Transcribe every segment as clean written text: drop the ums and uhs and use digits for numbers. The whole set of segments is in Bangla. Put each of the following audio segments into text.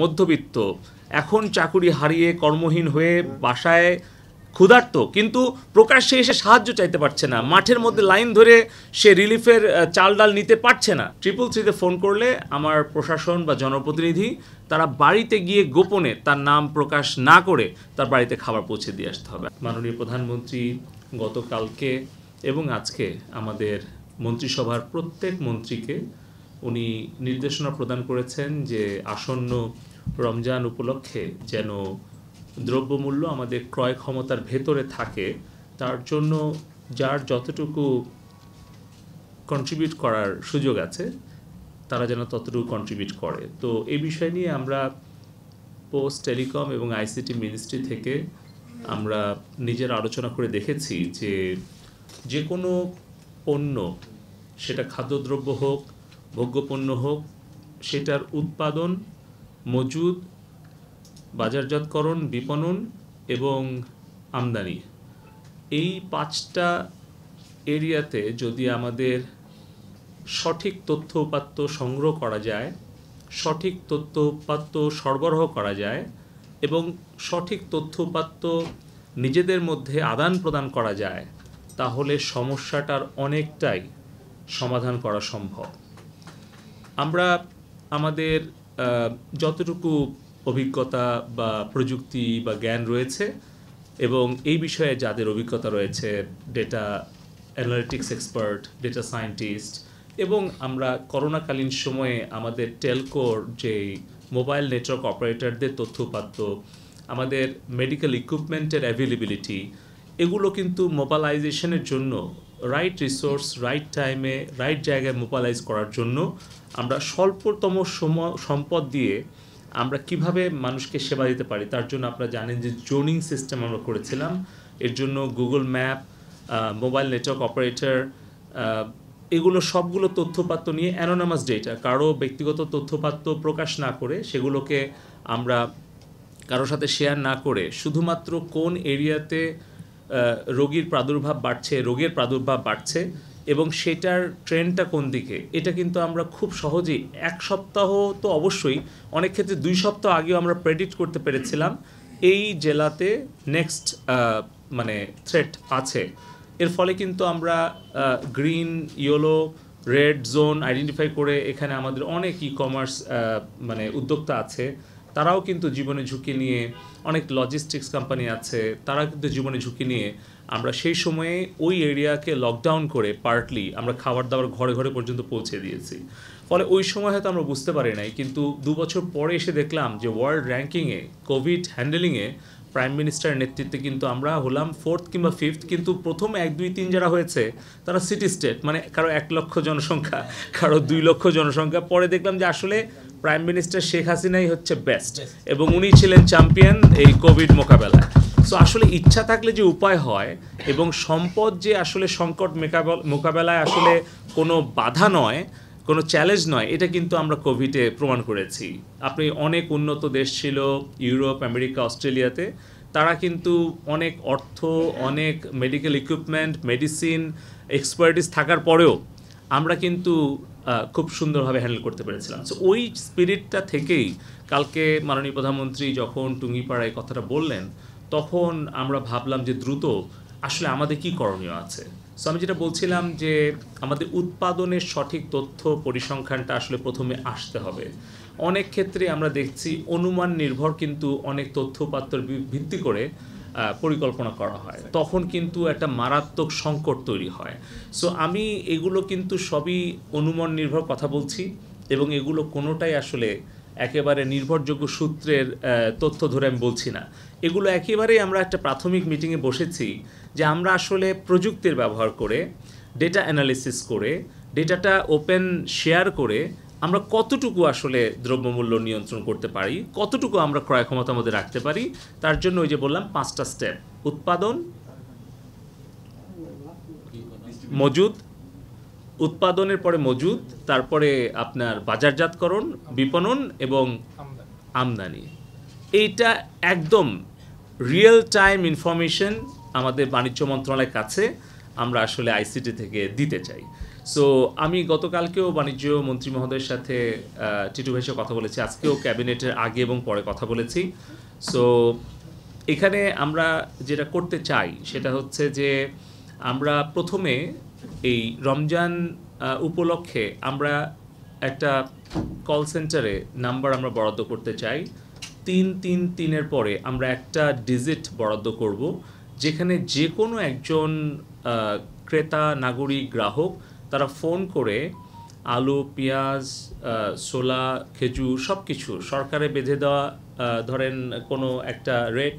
মধ্যবিত্ত এখন চাকুরি হারিয়ে কর্মহীন হয়ে বাসায় ক্ষুধার্ত, কিন্তু প্রকাশ্যে এসে সাহায্য চাইতে পারছে না, মাঠের মধ্যে লাইন ধরে সে রিলিফের চাল ডাল নিতে পারছে না। 333-তে ফোন করলে আমার প্রশাসন বা জনপ্রতিনিধি তারা বাড়িতে গিয়ে গোপনে তার নাম প্রকাশ না করে তার বাড়িতে খাবার পৌঁছে দিয়ে আসতে হবে। মাননীয় প্রধানমন্ত্রী গতকালকে এবং আজকে আমাদের মন্ত্রিসভার প্রত্যেক মন্ত্রীকে উনি নির্দেশনা প্রদান করেছেন যে আসন্ন রমজান উপলক্ষে যেন দ্রব্যমূল্য আমাদের ক্রয় ক্ষমতার ভেতরে থাকে, তার জন্য যার যতটুকু কন্ট্রিবিউট করার সুযোগ আছে তারা যেন ততটুকু কন্ট্রিবিউট করে। তো এই বিষয় নিয়ে আমরা পোস্ট টেলিকম এবং আইসিটি মিনিস্ট্রি থেকে আমরা নিজের আলোচনা করে দেখেছি যে কোনো পণ্য, সেটা খাদ্যদ্রব্য হোক, ভোগ্যপণ্য হোক, সেটার উৎপাদন, মজুদ, বাজারজাতকরণ, বিপণন এবং আমদানি, এই 5টা এরিয়াতে যদি আমাদের সঠিক তথ্য উপাত্ত সংগ্রহ করা যায়, সঠিক তথ্য উপাত্ত সরবরাহ করা যায় এবং সঠিক তথ্য উপাত্ত নিজেদের মধ্যে আদান প্রদান করা যায়, তাহলে সমস্যাটার অনেকটাই সমাধান করা সম্ভব। আমরা আমাদের যতটুকু অভিজ্ঞতা বা প্রযুক্তি বা জ্ঞান রয়েছে এবং এই বিষয়ে যাদের অভিজ্ঞতা রয়েছে, data analytics expert, data scientist, এবং আমরা করোনাকালীন সময়ে আমাদের টেলকোর যে মোবাইল নেটওয়ার্ক অপারেটরদের তথ্য উপাত্ত, আমাদের মেডিকেল ইকুইপমেন্টের অ্যাভেলেবিলিটি, এগুলো কিন্তু মোবালাইজেশনের জন্য রাইট রিসোর্স রাইট টাইমে রাইট জায়গায় মোবালাইজ করার জন্য আমরা স্বল্পতম সম্পদ দিয়ে আমরা কিভাবে মানুষকে সেবা দিতে পারি, তার জন্য আপনারা জানেন যে জোনিং সিস্টেম আমরা করেছিলাম। এর জন্য Google map, mobile network operator, এগুলো সবগুলো তথ্যপাত্র নিয়ে অ্যানোনামাস ডেটা, কারো ব্যক্তিগত তথ্যপাত্র প্রকাশ না করে, সেগুলোকে আমরা কারোর সাথে শেয়ার না করে, শুধুমাত্র কোন এরিয়াতে রোগের প্রাদুর্ভাব বাড়ছে এবং সেটার ট্রেন্ডটা কোন দিকে, এটা কিন্তু আমরা খুব সহজেই 1 সপ্তাহ তো অবশ্যই, অনেক ক্ষেত্রে 2 সপ্তাহ আগেও আমরা প্রেডিক্ট করতে পেরেছিলাম এই জেলাতে নেক্সট থ্রেট আছে। এর ফলে কিন্তু আমরা green, yellow, red zone identify করে এখানে আমাদের অনেক ই-কমার্স উদ্যোক্তা আছে, তারাও কিন্তু জীবনে ঝুঁকি নিয়ে, অনেক লজিস্টিক্স কোম্পানি আছে, তারা কিন্তু জীবনে ঝুঁকি নিয়ে আমরা সেই সময়ে ওই এরিয়াকে লকডাউন করে পার্টলি আমরা খাবার দাবার ঘরে ঘরে পর্যন্ত পৌঁছে দিয়েছি। ফলে ওই সময় হয়তো আমরা বুঝতে পারি নাই, কিন্তু 2 বছর পরে এসে দেখলাম যে ওয়ার্ল্ড র্যাঙ্কিংয়ে কোভিড হ্যান্ডেলিংয়ে প্রাইম মিনিস্টারের নেতৃত্বে কিন্তু আমরা হলাম 4th কিংবা 5th, কিন্তু প্রথম 1, 2, 3 যারা হয়েছে তারা সিটি স্টেট, কারো 1 লক্ষ জনসংখ্যা, কারো 2 লক্ষ জনসংখ্যা। পরে দেখলাম যে আসলে প্রাইম মিনিস্টার শেখ হাসিনাই হচ্ছে বেস্ট এবং উনি ছিলেন চ্যাম্পিয়ন এই কোভিড মোকাবেলায়। সো আসলে ইচ্ছা থাকলে যে উপায় হয় এবং সম্পদ যে আসলে সংকট মোকাবেলায় আসলে কোনো বাধা নয়, কোনো চ্যালেঞ্জ নয়, এটা কিন্তু আমরা কোভিডে প্রমাণ করেছি। আপনি অনেক উন্নত দেশ ছিল ইউরোপ, আমেরিকা, অস্ট্রেলিয়াতে, তারা কিন্তু অনেক অর্থ, অনেক মেডিকেল ইকুইপমেন্ট, মেডিসিন, এক্সপার্টিস থাকার পরেও আমরা কিন্তু খুব সুন্দরভাবে হ্যান্ডেল করতে পেরেছিলাম। সো ওই স্পিরিটটা থেকেই কালকে মাননীয় প্রধানমন্ত্রী যখন টুঙ্গিপাড়ায় কথাটা বললেন, তখন আমরা ভাবলাম যে দ্রুত আসলে আমাদের কি করণীয় আছে। সো আমি যেটা বলছিলাম যে আমাদের উৎপাদনের সঠিক তথ্য পরিসংখ্যানটা আসলে প্রথমে আসতে হবে। অনেক ক্ষেত্রে আমরা দেখছি অনুমান নির্ভর কিন্তু অনেক তথ্যপাত্র ভিত্তি করে পরিকল্পনা করা হয়, তখন কিন্তু একটা মারাত্মক সংকট তৈরি হয়। সো আমি এগুলো কিন্তু সবই অনুমান নির্ভর কথা বলছি এবং এগুলো কোনোটাই আসলে একেবারে নির্ভরযোগ্য সূত্রের তথ্য ধরে আমি বলছি না। এগুলো একেবারেই আমরা একটা প্রাথমিক মিটিংয়ে বসেছি যে আমরা আসলে প্রযুক্তির ব্যবহার করে, ডেটা অ্যানালিসিস করে, ডেটাটা ওপেন শেয়ার করে আমরা কতটুকু আসলে দ্রব্যমূল্য নিয়ন্ত্রণ করতে পারি, কতটুকু আমরা ক্রয় ক্ষমতা মধ্যে রাখতে পারি, তার জন্য ওই যে বললাম 5টা স্টেপ: উৎপাদন, মজুদ, উৎপাদনের পরে মজুদ, তারপরে আপনার বাজারজাতকরণ, বিপণন এবং আমদানি। এইটা একদম রিয়েল টাইম ইনফরমেশন আমাদের বাণিজ্য মন্ত্রণালয়ের কাছে আমরা আসলে আইসিটি থেকে দিতে চাই। সো আমি গতকালকেও বাণিজ্য মন্ত্রী মহোদয়ের সাথে টিটু ভাইয়ের সাথে কথা বলেছি, আজকেও ক্যাবিনেটের আগে এবং পরে কথা বলেছি। সো এখানে আমরা যেটা করতে চাই সেটা হচ্ছে যে আমরা প্রথমে এই রমজান উপলক্ষে আমরা একটা কল সেন্টারে নাম্বার আমরা বরাদ্দ করতে চাই। 333-এর পরে আমরা একটা ডিজিট বরাদ্দ করব, যেখানে যে কোনো একজন ক্রেতা, নাগরিক, গ্রাহক তারা ফোন করে আলু, পেঁয়াজ, ছোলা, খেজুর সব কিছু সরকারে বেঁধে দেওয়া ধরেন কোনো একটা রেট,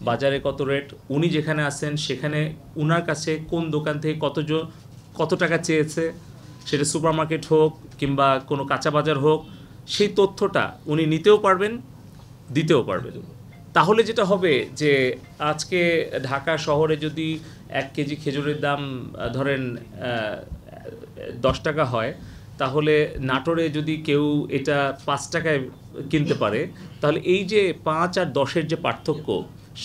বাজারে কত রেট, উনি যেখানে আছেন সেখানে উনার কাছে কোন দোকান থেকে কত টাকা চেয়েছে, সেটা সুপারমার্কেট হোক কিংবা কোনো কাঁচা বাজার হোক, সেই তথ্যটা উনি নিতেও পারবেন, দিতেও পারবেন। তাহলে যেটা হবে যে আজকে ঢাকা শহরে যদি 1 কেজি খেজুরের দাম ধরেন 10 টাকা হয়, তাহলে নাটোরে যদি কেউ এটা 5 টাকায় কিনতে পারে, তাহলে এই যে 5 আর 10-এর যে পার্থক্য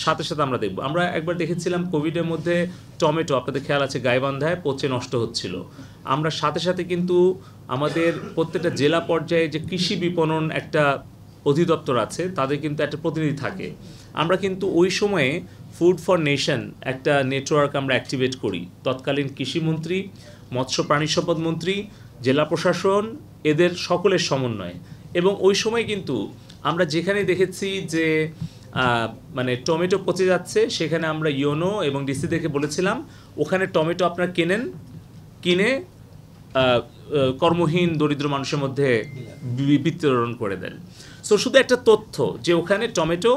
সাথে সাথে আমরা দেখব। আমরা একবার দেখেছিলাম কোভিডের মধ্যে টমেটো, আপনাদের খেয়াল আছে, গাইবান্ধায় পচে নষ্ট হচ্ছিল। আমরা সাথে সাথে কিন্তু আমাদের প্রত্যেকটা জেলা পর্যায়ে যে কৃষি বিপণন একটা অধিদপ্তর আছে, তাদের কিন্তু একটা প্রতিনিধি থাকে। আমরা কিন্তু ওই সময়ে ফুড ফর নেশন একটা নেটওয়ার্ক আমরা অ্যাক্টিভেট করি। তৎকালীন কৃষিমন্ত্রী, মৎস্য প্রাণী সম্পদ মন্ত্রী, জেলা প্রশাসন, এদের সকলের সমন্বয়ে। এবং ওই সময় কিন্তু আমরা যেখানে দেখেছি যে মানে টমেটো পচে যাচ্ছে, সেখানে আমরা ইওনো এবং ডিসি দেখে বলেছিলাম ওখানে টমেটো আপনারা কিনে কর্মহীন দরিদ্র মানুষের মধ্যে বিতরণ করে দেন। সো শুধু একটা তথ্য যে ওখানে টমেটো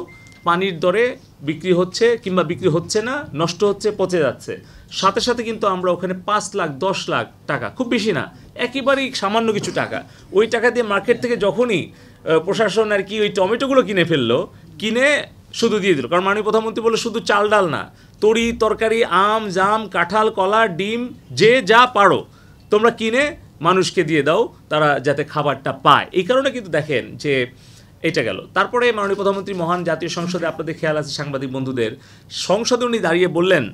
পানির দরে বিক্রি হচ্ছে কিংবা বিক্রি হচ্ছে না, নষ্ট হচ্ছে, পচে যাচ্ছে, সাথে সাথে কিন্তু আমরা ওখানে 5 লাখ 10 লাখ টাকা, খুব বেশি না, একেবারেই সামান্য কিছু টাকা, ওই টাকা দিয়ে মার্কেট থেকে যখনই প্রশাসন আর কি ওই টমেটোগুলো কিনে ফেললো, কিনে শুধু দিয়ে দিল। কারণ মাননীয় প্রধানমন্ত্রী বলে শুধু চাল ডাল না, তরি তরকারি, আম, জাম, কাঁঠাল, কলা, ডিম, যে যা পারো তোমরা কিনে মানুষকে দিয়ে দাও, তারা যাতে খাবারটা পায়। এই কারণে কিন্তু দেখেন যে এটা গেল। তারপরে মাননীয় প্রধানমন্ত্রী মহান জাতীয় সংসদে, আপনাদের খেয়াল আছে সাংবাদিক বন্ধুদের, সংসদে উনি দাঁড়িয়ে বললেন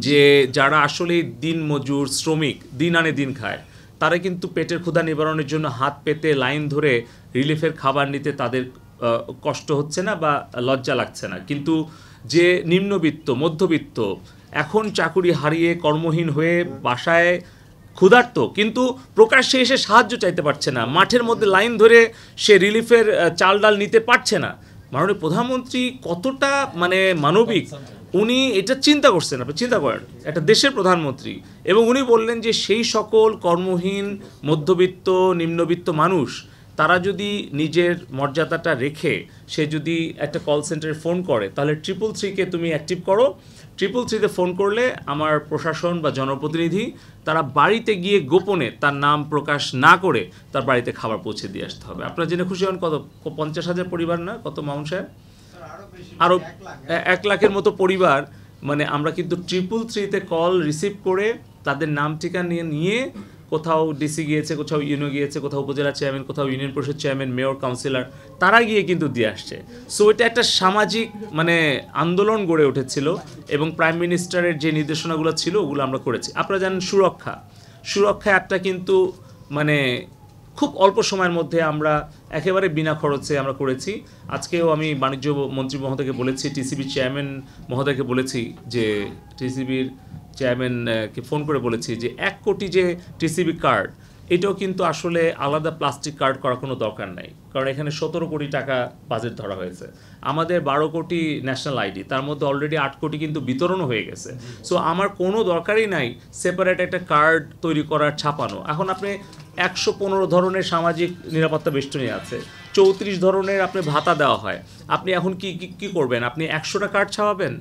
যে যারা আসলে দিন মজুর, শ্রমিক, দিন আনে দিন খায়, তারা কিন্তু পেটের ক্ষুধা নিবারণের জন্য হাত পেতে লাইন ধরে রিলিফের খাবার নিতে তাদের কষ্ট হচ্ছে না বা লজ্জা লাগছে না। কিন্তু যে নিম্নবিত্ত, মধ্যবিত্ত, এখন চাকুরি হারিয়ে কর্মহীন হয়ে বাসায় ক্ষুধার্ত, কিন্তু প্রকাশ্যে এসে সাহায্য চাইতে পারছে না, মাঠের মধ্যে লাইন ধরে সে রিলিফের চাল ডাল নিতে পারছে না, মাননীয় প্রধানমন্ত্রী কতটা মানে মানবিক, উনি এটা চিন্তা করছেন। আপনি চিন্তা করেন, একটা দেশের প্রধানমন্ত্রী, এবং উনি বললেন যে সেই সকল কর্মহীন, মধ্যবিত্ত, নিম্নবিত্ত মানুষ, তারা যদি নিজের মর্যাদাটা রেখে সে যদি একটা কল সেন্টারে ফোন করে, তাহলে 333-কে তুমি অ্যাক্টিভ করো। 333-তে ফোন করলে আমার প্রশাসন বা জনপ্রতিনিধি তারা বাড়িতে গিয়ে গোপনে, তার নাম প্রকাশ না করে, তার বাড়িতে খাবার পৌঁছে দিয়ে আসতে হবে। আপনারা জেনে খুশি হন, কত 50,000 পরিবার না, কত মাউন্ট সাহেব, আরও 1 লাখের মতো পরিবার। মানে আমরা কিন্তু 333-তে কল রিসিভ করে তাদের নাম ঠিকানা নিয়ে কোথাও ডিসি গিয়েছে, কোথাও ইউনো গিয়েছে, কোথাও উপজেলা চেয়ারম্যান, কোথাও ইউনিয়ন পরিষদ চেয়ারম্যান, মেয়র, কাউন্সিলর, তারা গিয়ে কিন্তু দিয়ে আসছে। সো এটা একটা সামাজিক মানে আন্দোলন গড়ে উঠেছিল, এবং প্রাইম মিনিস্টারের যে নির্দেশনাগুলো ছিল ওগুলো আমরা করেছি। আপনারা জানেন সুরক্ষা অ্যাপটা কিন্তু মানে খুব অল্প সময়ের মধ্যে আমরা একেবারে বিনা খরচে আমরা করেছি। আজকেও আমি বাণিজ্য মন্ত্রী মহোদয়কে বলেছি, টিসিবির চেয়ারম্যান মহোদয়কে বলেছি, যে টিসিবির চেয়ারম্যানকে ফোন করে বলেছি যে 1 কোটি যে টিসিবি কার্ড, এটাও কিন্তু আসলে আলাদা প্লাস্টিক কার্ড করার কোনো দরকার নাই, কারণ এখানে 17 কোটি টাকা বাজেট ধরা হয়েছে। আমাদের 12 কোটি ন্যাশনাল আইডি, তার মধ্যে অলরেডি 8 কোটি কিন্তু বিতরণও হয়ে গেছে। সো আমার কোনো দরকারই নাই সেপারেট একটা কার্ড তৈরি করার, ছাপানো। এখন আপনি 115 ধরনের সামাজিক নিরাপত্তা বেষ্টনী আছে, 34 ধরনের আপনি ভাতা দেওয়া হয়, আপনি এখন কি করবেন? আপনি 100টা কার্ড ছাপাবেন?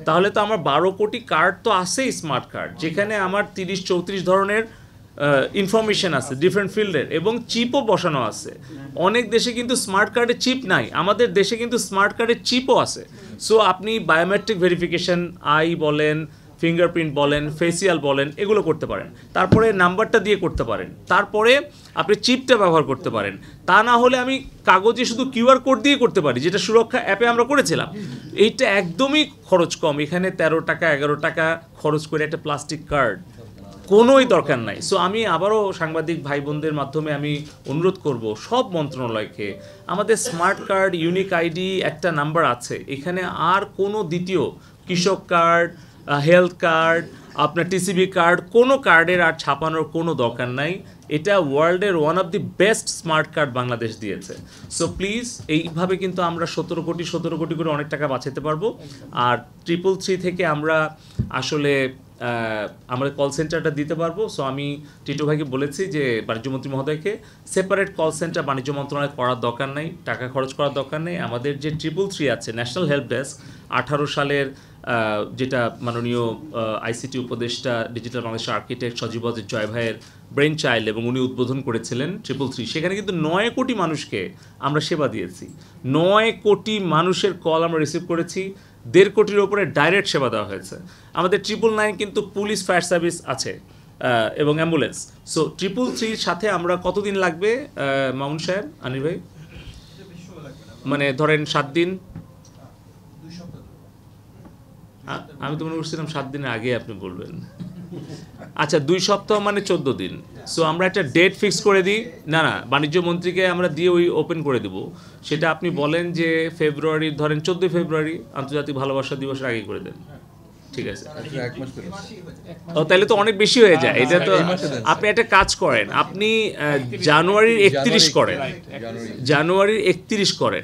তাহলে তো আমার 12 কোটি কার্ড তো আছেই, স্মার্ট কার্ড, যেখানে আমার 30-34 ধরনের ইনফরমেশন আছে ডিফারেন্ট ফিল্ডের, এবং চিপও বসানো আছে। অনেক দেশে কিন্তু স্মার্ট কার্ডে চিপ নাই, আমাদের দেশে কিন্তু স্মার্ট কার্ডের চিপও আছে। সো আপনি বায়োমেট্রিক ভেরিফিকেশন, আই বলেন, ফিঙ্গারপ্রিন্ট বলেন, ফেসিয়াল বলেন, এগুলো করতে পারেন, তারপরে নাম্বারটা দিয়ে করতে পারেন, তারপরে আপনি চিপটা ব্যবহার করতে পারেন। তা না হলে আমি কাগজে শুধু কিউআর কোড দিয়ে করতে পারি, যেটা সুরক্ষা অ্যাপে আমরা করেছিলাম। এইটা একদমই খরচ কম, এখানে 13 টাকা 11 টাকা খরচ করে একটা প্লাস্টিক কার্ড কোনোই দরকার নাই। সো আমি আবারও সাংবাদিক ভাই বোনদের মাধ্যমে আমি অনুরোধ করব সব মন্ত্রণালয়কে, আমাদের স্মার্ট কার্ড, ইউনিক আইডি একটা নাম্বার আছে, এখানে আর কোনো দ্বিতীয় কৃষক কার্ড, হেলথ কার্ড, আপনার টিসিবি কার্ড, কোনো কার্ডের আর ছাপানোর কোনো দরকার নাই। এটা ওয়ার্ল্ডের one of the best smart card Bangladesh দিয়েছে। সো প্লিজ এইভাবে কিন্তু আমরা 17 কোটি করে অনেক টাকা বাঁচাতে পারবো। আর 333 থেকে আমরা আসলে আমাদের কল সেন্টারটা দিতে পারবো। সো আমি টিটো ভাইকে বলেছি যে বাণিজ্যমন্ত্রী মহোদয়কে সেপারেট কল সেন্টার বাণিজ্য মন্ত্রণালয় করার দরকার নাই, টাকা খরচ করার দরকার নেই। আমাদের যে 333 আছে ন্যাশনাল হেল্প ডেস্ক, 18 সালের যেটা মাননীয় আইসিটি উপদেষ্টা ডিজিটাল বাংলাদেশের আর্কিটেক্ট সজীব জয় ভাইয়ের ব্রেন চাইল্ড এবং উনি উদ্বোধন করেছিলেন 333, সেখানে কিন্তু 9 কোটি মানুষকে আমরা সেবা দিয়েছি। 9 কোটি মানুষের কল আমরা রিসিভ করেছি, 1.5 কোটির ওপরে ডাইরেক্ট সেবা দেওয়া হয়েছে। আমাদের 999 কিন্তু পুলিশ ফায়ার সার্ভিস আছে এবং অ্যাম্বুলেন্স। সো 333 সাথে আমরা কতদিন লাগবে মামুন সাহেব, আনির ভাই? মানে ধরেন 7 দিন। আমি তো মনে করছিলাম 7 দিনের আগে আপনি বলবেন। আচ্ছা 2 সপ্তাহ মানে 14 দিন। সো আমরা একটা ডেট ফিক্স করে দিই। না বাণিজ্য মন্ত্রীকে আমরা দিয়ে ওই ওপেন করে দেব। সেটা আপনি বলেন যে ফেব্রুয়ারি, ধরেন 14 ফেব্রুয়ারি আন্তর্জাতিক ভালোবাসা দিবসের আগে করে দেন। ঠিক আছে। ও তাহলে তো অনেক বেশি হয়ে যায়। এটা তো আপনি একটা কাজ করেন, আপনি জানুয়ারির 31 করেন, জানুয়ারির 31 করেন।